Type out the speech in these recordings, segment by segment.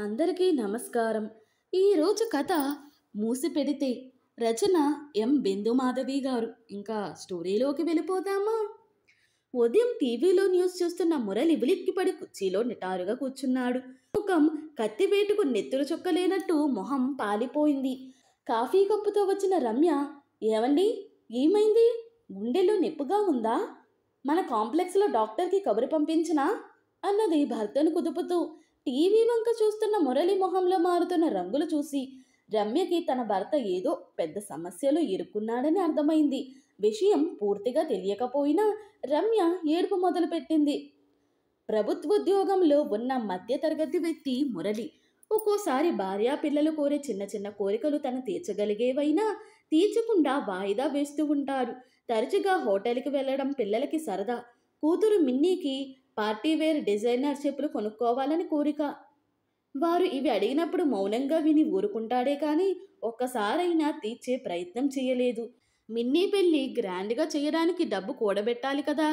అందరికీ నమస్కారం. ఈరోజు కథ మూసిపెడితే రచన ఎం బిందుమాధవి గారు. ఇంకా స్టోరీలోకి వెళ్ళిపోదామా? ఉదయం టీవీలో న్యూస్ చూస్తున్న మురళి ఉలిక్కిపడి కుర్చీలో నిటారుగా కూర్చున్నాడు. ముఖం కత్తివేటుకు నెత్తురు చుక్కలేనట్టు మొహం పాలిపోయింది. కాఫీ కప్పుతో వచ్చిన రమ్య, ఏవండి, ఏమైంది? గుండెల్లో నొప్పిగా ఉందా? మన కాంప్లెక్స్లో డాక్టర్కి కబురు పంపించినా అన్నది భర్తను కుదుపుతూ. టీవీ వంక చూస్తున్న మురళి మొహంలో మారుతున్న రంగులు చూసి రమ్యకి తన భర్త ఏదో పెద్ద సమస్యలో ఇరుక్కున్నాడని అర్థమైంది. విషయం పూర్తిగా తెలియకపోయినా రమ్య ఏడుపు మొదలుపెట్టింది. ప్రభుత్వోద్యోగంలో ఉన్న మధ్యతరగతి వ్యక్తి మురళి. ఒక్కోసారి భార్యా పిల్లలు కోరే చిన్న చిన్న కోరికలు తను తీర్చగలిగేవైనా తీర్చకుండా వాయిదా వేస్తూ ఉంటాడు. తరచుగా హోటల్కి వెళ్ళడం పిల్లలకి సరదా. కూతురు మిన్నీకి పార్టీవేర్ డిజైనర్ చెప్పులు కొనుక్కోవాలని కోరిక. వారు ఇవి అడిగినప్పుడు మౌనంగా విని ఊరుకుంటాడే కానీ ఒక్కసారైనా తీర్చే ప్రయత్నం చేయలేదు. మిన్నీ పెళ్ళి గ్రాండ్గా చేయడానికి డబ్బు కూడబెట్టాలి కదా,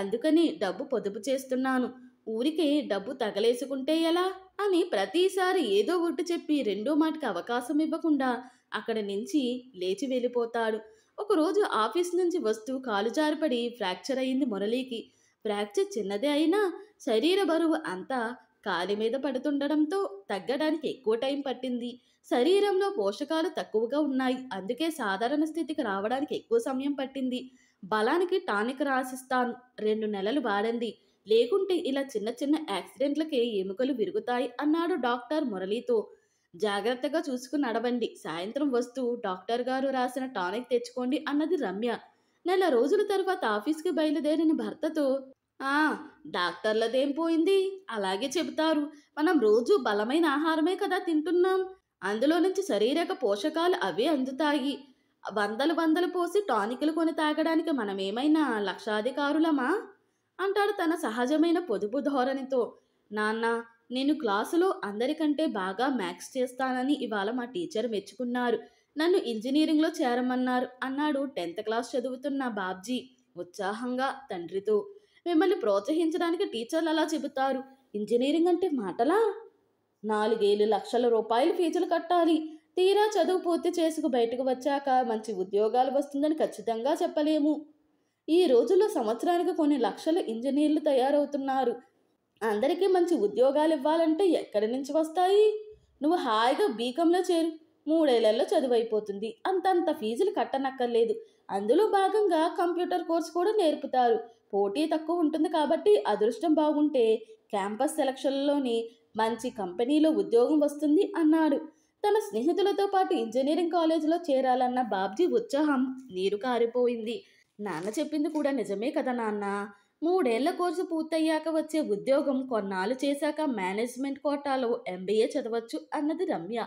అందుకని డబ్బు పొదుపు చేస్తున్నాను, ఊరికే డబ్బు తగలేసుకుంటే ఎలా అని ప్రతిసారి ఏదో ఒకటి చెప్పి రెండో మాటకి అవకాశం ఇవ్వకుండా అక్కడి నుంచి లేచి వెళ్ళిపోతాడు. ఒకరోజు ఆఫీస్ నుంచి వస్తూ కాలు జారిపడి ఫ్రాక్చర్ అయింది మురళీకి. ఫ్రాక్చర్ చిన్నదే అయినా శరీర బరువు అంతా కాలి మీద పడుతుండడంతో తగ్గడానికి ఎక్కువ టైం పట్టింది. శరీరంలో పోషకాలు తక్కువగా ఉన్నాయి, అందుకే సాధారణ స్థితికి రావడానికి ఎక్కువ సమయం పట్టింది. బలానికి టానిక్ రాసిస్తాను, 2 నెలలు వాడండి, లేకుంటే ఇలా చిన్న చిన్న యాక్సిడెంట్లకే ఎముకలు విరుగుతాయి అన్నాడు డాక్టర్ మురళితో. జాగ్రత్తగా చూసుకుని నడవండి, సాయంత్రం వస్తూ డాక్టర్ గారు రాసిన టానిక్ తెచ్చుకోండి అన్నది రమ్య. నెల రోజుల తర్వాత ఆఫీస్కి బయలుదేరిన భర్తతో, ఆ డాక్టర్లదేం పోయింది, అలాగే చెబుతారు. మనం రోజు బలమైన ఆహారమే కదా తింటున్నాం, అందులో నుంచి శారీరక పోషకాలు అవే అందుతాయి. వందలు వందలు పోసి టానికులు కొని తాగడానికి మనమేమైనా లక్షాధికారులమా అంటాడు తన సహజమైన పొదుపు ధోరణితో. నాన్న, నేను క్లాసులో అందరికంటే బాగా మ్యాథ్స్ చేస్తానని ఇవాళ మా టీచర్ మెచ్చుకున్నారు, నన్ను ఇంజనీరింగ్లో చేరమన్నారు అన్నాడు 10th క్లాస్ చదువుతున్న బాబ్జీ ఉత్సాహంగా తండ్రితో. మిమ్మల్ని ప్రోత్సహించడానికి టీచర్లు అలా చెబుతారు, ఇంజనీరింగ్ అంటే మాటలా? 4 లక్షల రూపాయలు ఫీజులు కట్టాలి, తీరా చదువు పూర్తి చేసుకు బయటకు వచ్చాక మంచి ఉద్యోగాలు వస్తుందని ఖచ్చితంగా చెప్పలేము. ఈ రోజుల్లో సంవత్సరానికి కొన్ని లక్షల ఇంజనీర్లు తయారవుతున్నారు, అందరికీ మంచి ఉద్యోగాలు ఇవ్వాలంటే ఎక్కడి నుంచి వస్తాయి? నువ్వు హాయిగా బీకంలో చేరు, 3 ఏళ్లలో చదువు అయిపోతుంది, అంతంత ఫీజులు కట్టనక్కర్లేదు. అందులో భాగంగా కంప్యూటర్ కోర్స్ కూడా నేర్పుతారు, పోటీ తక్కువ ఉంటుంది కాబట్టి అదృష్టం బాగుంటే క్యాంపస్ సెలక్షన్లోని మంచి కంపెనీలో ఉద్యోగం వస్తుంది అన్నాడు. తన స్నేహితులతో పాటు ఇంజనీరింగ్ కాలేజీలో చేరాలన్న బాబ్జీ ఉత్సాహం నీరు కారిపోయింది. నాన్న చెప్పింది కూడా నిజమే కదా నాన్న, 3 ఏళ్ల కోర్సు పూర్తయ్యాక వచ్చే ఉద్యోగం కొన్నాళ్ళు చేశాక మేనేజ్మెంట్ కోటాలో MBA చదవచ్చు అన్నది రమ్య.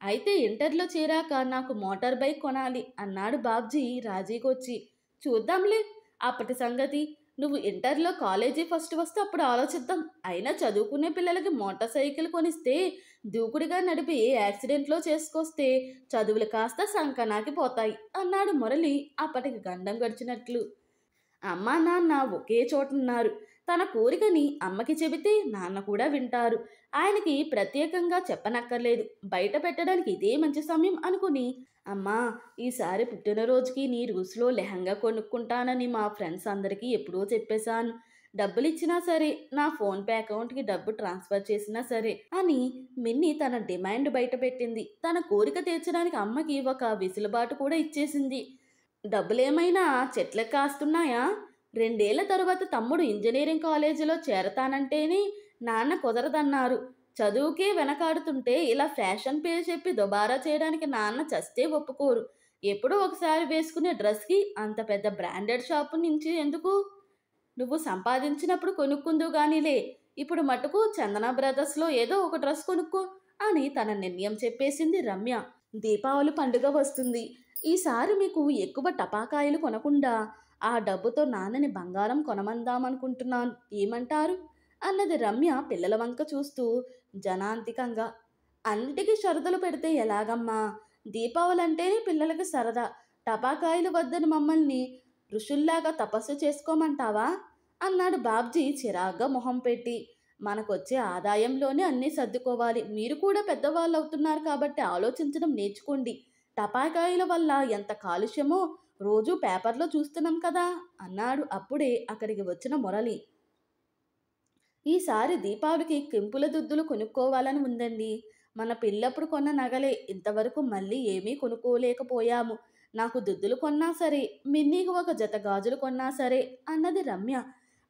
అయితే ఇంటర్లో చేరాక నాకు మోటార్ బైక్ కొనాలి అన్నాడు బాబ్జీ రాజీకొచ్చి. చూద్దాంలే అప్పటి సంగతి, నువ్వు ఇంటర్లో కాలేజీ ఫస్ట్ వస్తే అప్పుడు ఆలోచిద్దాం. అయినా చదువుకునే పిల్లలకి మోటార్ సైకిల్ కొనిస్తే దూకుడుగా నడిపి ఏ యాక్సిడెంట్లో చేసుకొస్తే చదువులు కాస్త సంకనాకి పోతాయి అన్నాడు మురళి అప్పటికి గండం గడిచినట్లు. అమ్మా నాన్న ఒకే చోటున్నారు, తన కోరికని అమ్మకి చెబితే నాన్న కూడా వింటారు, ఆయనకి ప్రత్యేకంగా చెప్పనక్కర్లేదు, బయట పెట్టడానికి ఇదే మంచి సమయం అనుకుని, అమ్మా, ఈసారి పుట్టినరోజుకి నీ రూస్లో లెహంగా కొనుక్కుంటానని మా ఫ్రెండ్స్ అందరికీ ఎప్పుడో చెప్పేశాను, డబ్బులు ఇచ్చినా సరే, నా ఫోన్పే అకౌంట్కి డబ్బు ట్రాన్స్ఫర్ చేసినా సరే అని మిన్ని తన డిమాండ్ బయట పెట్టింది. తన కోరిక తీర్చడానికి అమ్మకి ఒక వెసులుబాటు కూడా ఇచ్చేసింది. డబ్బులేమైనా చెట్లకు కాస్తున్నాయా? 2 ఏళ్ల తరువాత తమ్ముడు ఇంజనీరింగ్ కాలేజీలో చేరతానంటేనే నాన్న కుదరదన్నారు. చదువుకే వెనకాడుతుంటే ఇలా ఫ్యాషన్ పేరు చెప్పి దుబారా చేయడానికి నాన్న చస్తే ఒప్పుకోరు. ఎప్పుడో ఒకసారి వేసుకునే డ్రెస్కి అంత పెద్ద బ్రాండెడ్ షాపు నుంచి ఎందుకు? నువ్వు సంపాదించినప్పుడు కొనుక్కుందు గానీలే, ఇప్పుడు మటుకు చందన బ్రదర్స్లో ఏదో ఒక డ్రెస్ కొనుక్కో అని తన నిర్ణయం చెప్పేసింది రమ్య. దీపావళి పండుగ వస్తుంది, ఈసారి మీకు ఎక్కువ టపాకాయలు కొనకుండా ఆ డబ్బుతో నాన్నని బంగారం కొనమందామనుకుంటున్నాను, ఏమంటారు అన్నది రమ్య పిల్లల వంక చూస్తూ జనాంతికంగా. అన్నిటికీ షరతులు పెడితే ఎలాగమ్మా? దీపావళి అంటేనే పిల్లలకి సరదా, టపాకాయలు వద్దని మమ్మల్ని ఋషుల్లాగా తపస్సు చేసుకోమంటావా అన్నాడు బాబ్జీ చిరాగ్గా మొహం పెట్టి. మనకొచ్చే ఆదాయంలోనే అన్నీ సర్దుకోవాలి. మీరు కూడా పెద్దవాళ్ళు అవుతున్నారు కాబట్టి ఆలోచించడం నేర్చుకోండి. టపాకాయల వల్ల ఎంత కాలుష్యమో రోజూ పేపర్లో చూస్తున్నాం కదా అన్నాడు అప్పుడే అక్కడికి వచ్చిన మురళి. ఈసారి దీపావళికి కెంపుల దుద్దులు కొనుక్కోవాలని ఉందండి. మన పెళ్ళప్పుడు కొన్న నగలే ఇంతవరకు మళ్ళీ ఏమీ కొనుక్కోలేకపోయాము. నాకు దుద్దులు కొన్నా సరే, మిన్నీకి ఒక జత గాజులు కొన్నా సరే అన్నది రమ్య.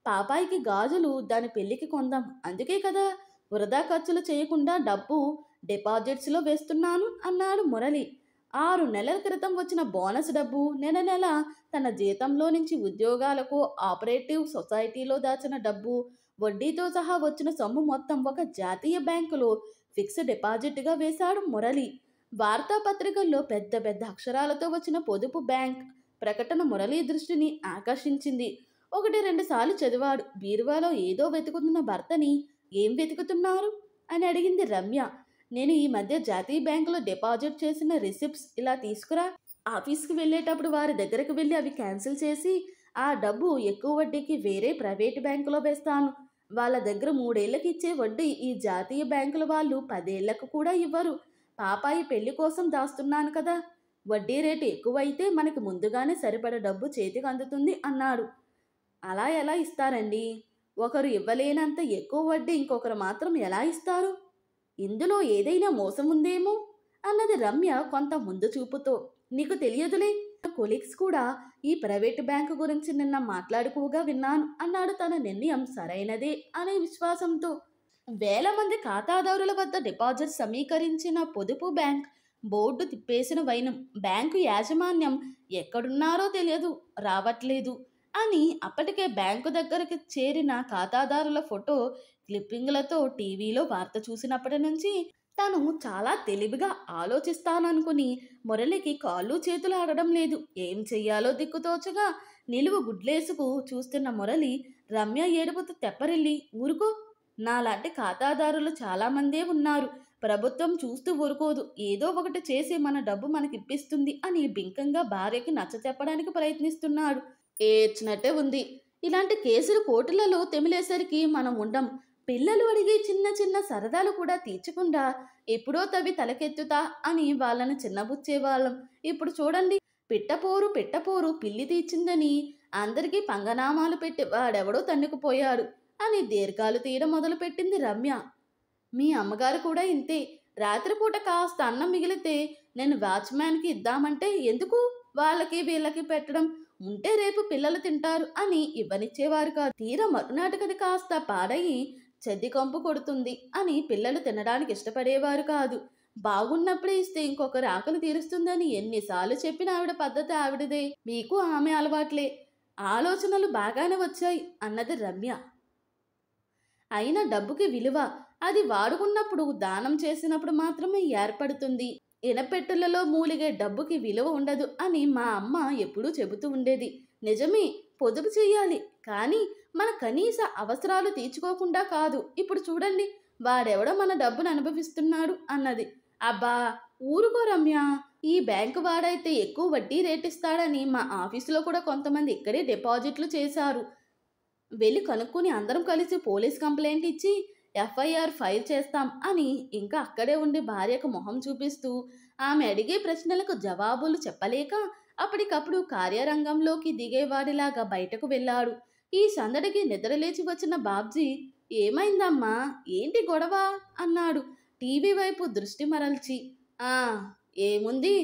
పాపాయికి గాజులు దాని పెళ్ళికి కొందాం. అందుకే కదా వృధా ఖర్చులు చేయకుండా డబ్బు డిపాజిట్స్లో వేస్తున్నాను అన్నాడు మురళి. 6 నెలల క్రితం వచ్చిన బోనస్ డబ్బు నెల నెల తన జీతంలో నుంచి ఉద్యోగాలకు ఆపరేటివ్ సొసైటీలో దాచిన డబ్బు వడ్డీతో సహా వచ్చిన సొమ్ము మొత్తం ఒక జాతీయ బ్యాంకులో ఫిక్స్డ్ డిపాజిట్గా వేశాడు మురళి. వార్తాపత్రికల్లో పెద్ద పెద్ద అక్షరాలతో వచ్చిన పొదుపు బ్యాంక్ ప్రకటన మురళి దృష్టిని ఆకర్షించింది. 1, 2 సార్లు చదివాడు. బీరువాలో ఏదో వెతుకుతున్న భర్తని ఏం వెతుకుతున్నారు అని అడిగింది రమ్య. నేను ఈ మధ్య జాతీయ బ్యాంకులో డిపాజిట్ చేసిన రిసిప్ట్స్ ఇలా తీసుకురా. ఆఫీస్కి వెళ్ళేటప్పుడు వారి దగ్గరకు వెళ్ళి అవి క్యాన్సిల్ చేసి ఆ డబ్బు ఎక్కువ వడ్డీకి వేరే ప్రైవేట్ బ్యాంకులో వేస్తాను. వాళ్ళ దగ్గర 3 ఏళ్లకి ఇచ్చే వడ్డీ ఈ జాతీయ బ్యాంకుల వాళ్ళు 10 ఏళ్లకు కూడా ఇవ్వరు. పాపాయి పెళ్లి కోసం దాస్తున్నాను కదా. వడ్డీ రేటు ఎక్కువైతే మనకి ముందుగానే సరిపడ డబ్బు చేతికి అందుతుంది అన్నాడు. అలా ఎలా ఇస్తారండి? ఒకరు ఇవ్వలేనంత ఎక్కువ వడ్డీ ఇంకొకరు మాత్రం ఎలా ఇస్తారు? ఇందులో ఏదైనా మోసం ఉందేమో అన్నది రమ్య కొంత ముందు చూపుతో. నీకు తెలియదులే, కొలీగ్స్ కూడా ఈ ప్రైవేట్ బ్యాంకు గురించి నిన్న మాట్లాడుకోగా విన్నాను అన్నాడు తన నిర్ణయం సరైనదే అనే విశ్వాసంతో. వేల మంది ఖాతాదారుల వద్ద డిపాజిట్ సమీకరించిన పొదుపు బ్యాంక్ బోర్డు తిప్పేసిన వైనం. బ్యాంకు యాజమాన్యం ఎక్కడున్నారో తెలియదు, రావట్లేదు అని అప్పటికే బ్యాంకు దగ్గరికి చేరిన ఖాతాదారుల ఫోటో క్లిప్పింగ్లతో టీవీలో వార్త చూసినప్పటి నుంచి తను చాలా తెలివిగా ఆలోచిస్తాననుకుని మురళికి కాళ్ళు చేతులు ఆడడం లేదు. ఏం చెయ్యాలో దిక్కుతోచగా నిలువు గుడ్లేసుకు చూస్తున్న మురళి రమ్య ఏడుపుతో తెప్పరిల్లి, ఊరుకో, నాలాంటి ఖాతాదారులు చాలామందే ఉన్నారు. ప్రభుత్వం చూస్తూ ఊరుకోదు. ఏదో ఒకటి చేసి మన డబ్బు మనకిప్పిస్తుంది అని బింకంగా భార్యకి నచ్చచెప్పడానికి ప్రయత్నిస్తున్నాడు. ఏడ్చినట్టే ఉంది. ఇలాంటి కేసులు కోర్టులలో తెమిలేసరికి మనం ఉండం. పిల్లలు అడిగే చిన్న చిన్న సరదాలు కూడా తీర్చకుండా ఎప్పుడో తవి తలకెత్తుతా అని వాళ్ళని చిన్నబుచ్చేవాళ్ళం. ఇప్పుడు చూడండి, పిట్టపోరు పిల్లి తీర్చిందని అందరికీ పంగనామాలు పెట్టి వాడెవడో తన్నుకుపోయాడు అని దీర్ఘాలు తీయడం మొదలుపెట్టింది రమ్య. మీ అమ్మగారు కూడా ఇంతే. రాత్రిపూట కాస్త అన్నం మిగిలితే నేను వాచ్మ్యాన్కి ఇద్దామంటే ఎందుకు వాళ్ళకి వీళ్ళకి పెట్టడం, ఉంటే రేపు పిల్లలు తింటారు అని ఇవ్వనిచ్చేవారు కాదు. తీరా మరునాటికది కాస్త పాడయి చెద్ది కంపు కొడుతుంది అని పిల్లలు తినడానికి ఇష్టపడేవారు కాదు. బాగున్నప్పుడే ఇస్తే ఇంకొకరు ఆకలి తీరుస్తుందని ఎన్నిసార్లు చెప్పిన ఆవిడ పద్ధతి ఆవిడదే. మీకు ఆమె అలవాట్లే. ఆలోచనలు బాగానే వచ్చాయి అన్నది రమ్య. అయినా డబ్బుకి విలువ అది వాడుకున్నప్పుడు, దానం చేసినప్పుడు మాత్రమే ఏర్పడుతుంది. ఇనపెట్టులలో మూలిగే డబ్బుకి విలువ ఉండదు అని మా అమ్మ ఎప్పుడూ చెబుతూ ఉండేది. నిజమే, పొదుపు చెయ్యాలి, కానీ మన కనీస అవసరాలు తీర్చుకోకుండా కాదు. ఇప్పుడు చూడండి, వాడెవడో మన డబ్బును అనుభవిస్తున్నాడు అన్నది. అబ్బా ఊరుకో రమ్య, ఈ బ్యాంకు వాడైతే ఎక్కువ వడ్డీ రేటిస్తాడని మా ఆఫీసులో కూడా కొంతమంది ఇక్కడే డిపాజిట్లు చేశారు. వెళ్ళి కనుక్కుని అందరం కలిసి పోలీస్ కంప్లైంట్ ఇచ్చి ఎఫ్ఐఆర్ ఫైల్ చేస్తాం అని ఇంకా అక్కడే ఉండి భార్యకు మొహం చూపిస్తూ ఆమె అడిగే ప్రశ్నలకు జవాబులు చెప్పలేక అప్పటికప్పుడు కార్యరంగంలోకి దిగేవాడిలాగా బయటకు వెళ్ళాడు. ఈ సందడికి నిద్రలేచి వచ్చిన బాబ్జీ, ఏమైందమ్మా, ఏంటి గొడవ అన్నాడు టీవీ వైపు దృష్టి మరల్చి. ఆ ఏముంది,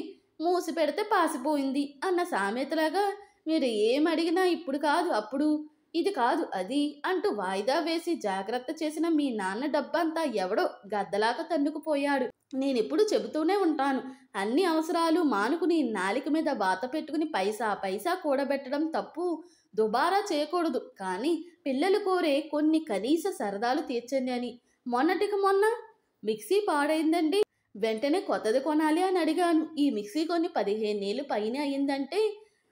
మూసి పెడితే పాసిపోయింది అన్న సామెతలాగా మీరు ఏమడిగినా ఇప్పుడు కాదు అప్పుడు, ఇది కాదు అది అంటూ వాయిదా వేసి జాగ్రత్త చేసిన మీ నాన్న డబ్బంతా ఎవడో గద్దలాగా తన్నుకుపోయాడు. నేనెప్పుడు చెబుతూనే ఉంటాను, అన్ని అవసరాలు మానుకుని నాలిక మీద వాత పెట్టుకుని పైసా పైసా కూడబెట్టడం తప్పు, దుబారా చేయకూడదు. కానీ పిల్లలు కోరే కొన్ని కనీస సరదాలు తీర్చండి అని. మొన్నటికి మొన్న మిక్సీ పాడైందండి, వెంటనే కొత్తది కొనాలి అని అడిగాను. ఈ మిక్సీ కొని 15 ఏళ్ళు పైన అయ్యిందంటే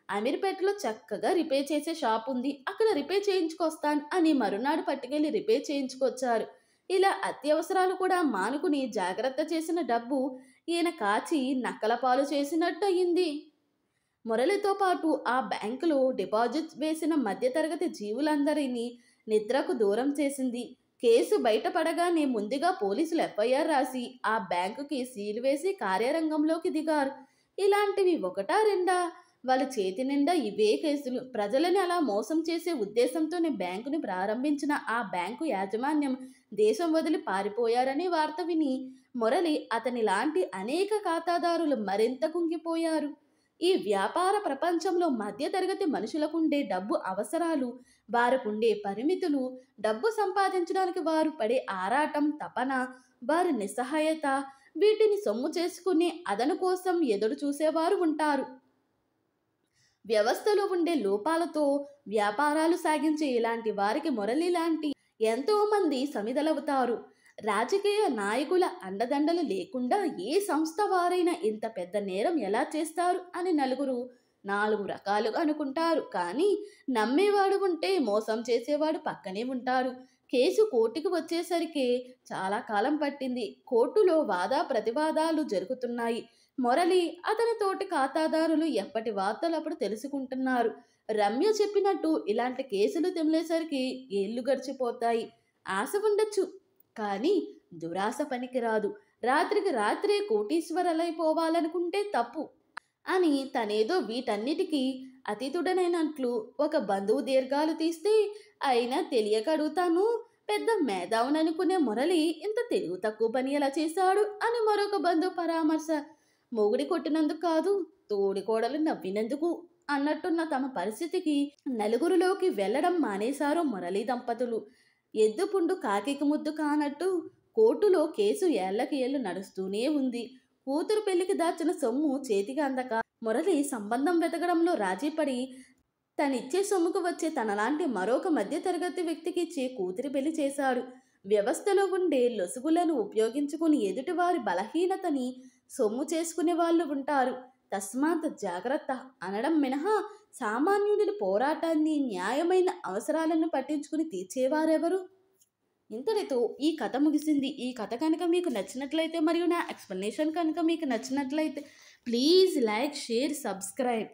అమీర్పేటలో చక్కగా రిపేర్ చేసే షాప్ ఉంది, అక్కడ రిపేర్ చేయించుకొస్తాను అని మరునాడు పట్టుకెళ్ళి రిపేర్ చేయించుకొచ్చారు. ఇలా అత్యవసరాలు కూడా మానుకుని జాగ్రత్త చేసిన డబ్బు ఈయన కాచి నక్కల పాలు చేసినట్టు అయ్యింది. మురళితో పాటు ఆ బ్యాంకులో డిపాజిట్ వేసిన మధ్యతరగతి జీవులందరినీ నిద్రకు దూరం చేసింది. కేసు బయటపడగానే ముందుగా పోలీసులు ఎఫ్ఐఆర్ రాసి ఆ బ్యాంకుకి సీలు వేసి కార్యరంగంలోకి దిగారు. ఇలాంటివి ఒకటా రెండా? వాళ్ళ చేతి నిండా ఇవే కేసులు. ప్రజలని అలా మోసం చేసే ఉద్దేశంతోనే బ్యాంకుని ప్రారంభించిన ఆ బ్యాంకు యాజమాన్యం దేశం వదిలి పారిపోయారని వార్త విని మురళి అతని లాంటి అనేక ఖాతాదారులు మరింత కుంగిపోయారు. ఈ వ్యాపార ప్రపంచంలో మధ్యతరగతి మనుషులకుండే డబ్బు అవసరాలు, వారికుండే పరిమితులు, డబ్బు సంపాదించడానికి వారు పడే ఆరాటం, తపన, వారి నిస్సహాయత, వీటిని సొమ్ము చేసుకునే అదను కోసం ఎదురు చూసేవారు ఉంటారు. వ్యవస్థలో ఉండే లోపాలతో వ్యాపారాలు సాగించే ఇలాంటి వారికి మురళి లాంటి ఎంతోమంది సమిధలవుతారు. రాజకీయ నాయకుల అండదండలు లేకుండా ఏ సంస్థ వారైనా ఇంత పెద్ద నేరం ఎలా చేస్తారు అని నలుగురు నాలుగు రకాలుగా అనుకుంటారు. కానీ నమ్మేవాడు ఉంటే మోసం చేసేవాడు పక్కనే ఉంటారు. కేసు కోర్టుకు వచ్చేసరికి చాలా కాలం పట్టింది. కోర్టులో వాదా ప్రతివాదాలు జరుగుతున్నాయి. మురళి, అతని తోటి ఖాతాదారులు ఎప్పటి వార్తలు అప్పుడు తెలుసుకుంటున్నారు. రమ్య చెప్పినట్టు ఇలాంటి కేసులు తెమిలేసరికి ఏళ్లు గడిచిపోతాయి. ఆశ ఉండొచ్చు, కానీ దురాశ పనికిరాదు. రాత్రికి రాత్రే కోటీశ్వరులైపోవాలనుకుంటే తప్పు అని తనేదో వీటన్నిటికీ అతీతుడనైనట్లు ఒక బంధువు దీర్ఘాలు తీస్తే, అయినా తెలియక అడుగుతాను, పెద్ద మేధావుననుకునే మురళి ఇంత తెలివి తక్కువ పని ఎలా చేశాడు అని మరొక బంధువు పరామర్శ. మొగుడి కొట్టినందుకు కాదు, తోడి కోడలు నవ్వినందుకు అన్నట్టున్న తమ పరిస్థితికి నలుగురిలోకి వెళ్లడం మానేశారు మురళి దంపతులు. ఎద్దుపుండు కాకికి ముద్దు కానట్టు కోర్టులో కేసు ఏళ్లకి ఏళ్లు నడుస్తూనే ఉంది. కూతురు పెళ్లికి దాచిన సొమ్ము చేతికి అందక మురళి సంబంధం వెతకడంలో రాజీపడి తనిచ్చే సొమ్ముకు వచ్చే తనలాంటి మరొక మధ్యతరగతి వ్యక్తికి ఇచ్చే కూతురి పెళ్లి చేశాడు. వ్యవస్థలో ఉండే లొసుగులను ఉపయోగించుకుని ఎదుటివారి బలహీనతని సొమ్ము చేసుకునే వాళ్ళు ఉంటారు. తస్మాత్ జాగ్రత్త అనడం మినహా సామాన్యుడి పోరాటాన్ని, న్యాయమైన అవసరాలను పట్టించుకుని తీర్చేవారెవరు? ఇంతటితో ఈ కథ ముగిసింది. ఈ కథ కనుక మీకు నచ్చినట్లయితే మరియు నా ఎక్స్ప్లెనేషన్ కనుక మీకు నచ్చినట్లయితే ప్లీజ్ లైక్, షేర్, సబ్స్క్రైబ్.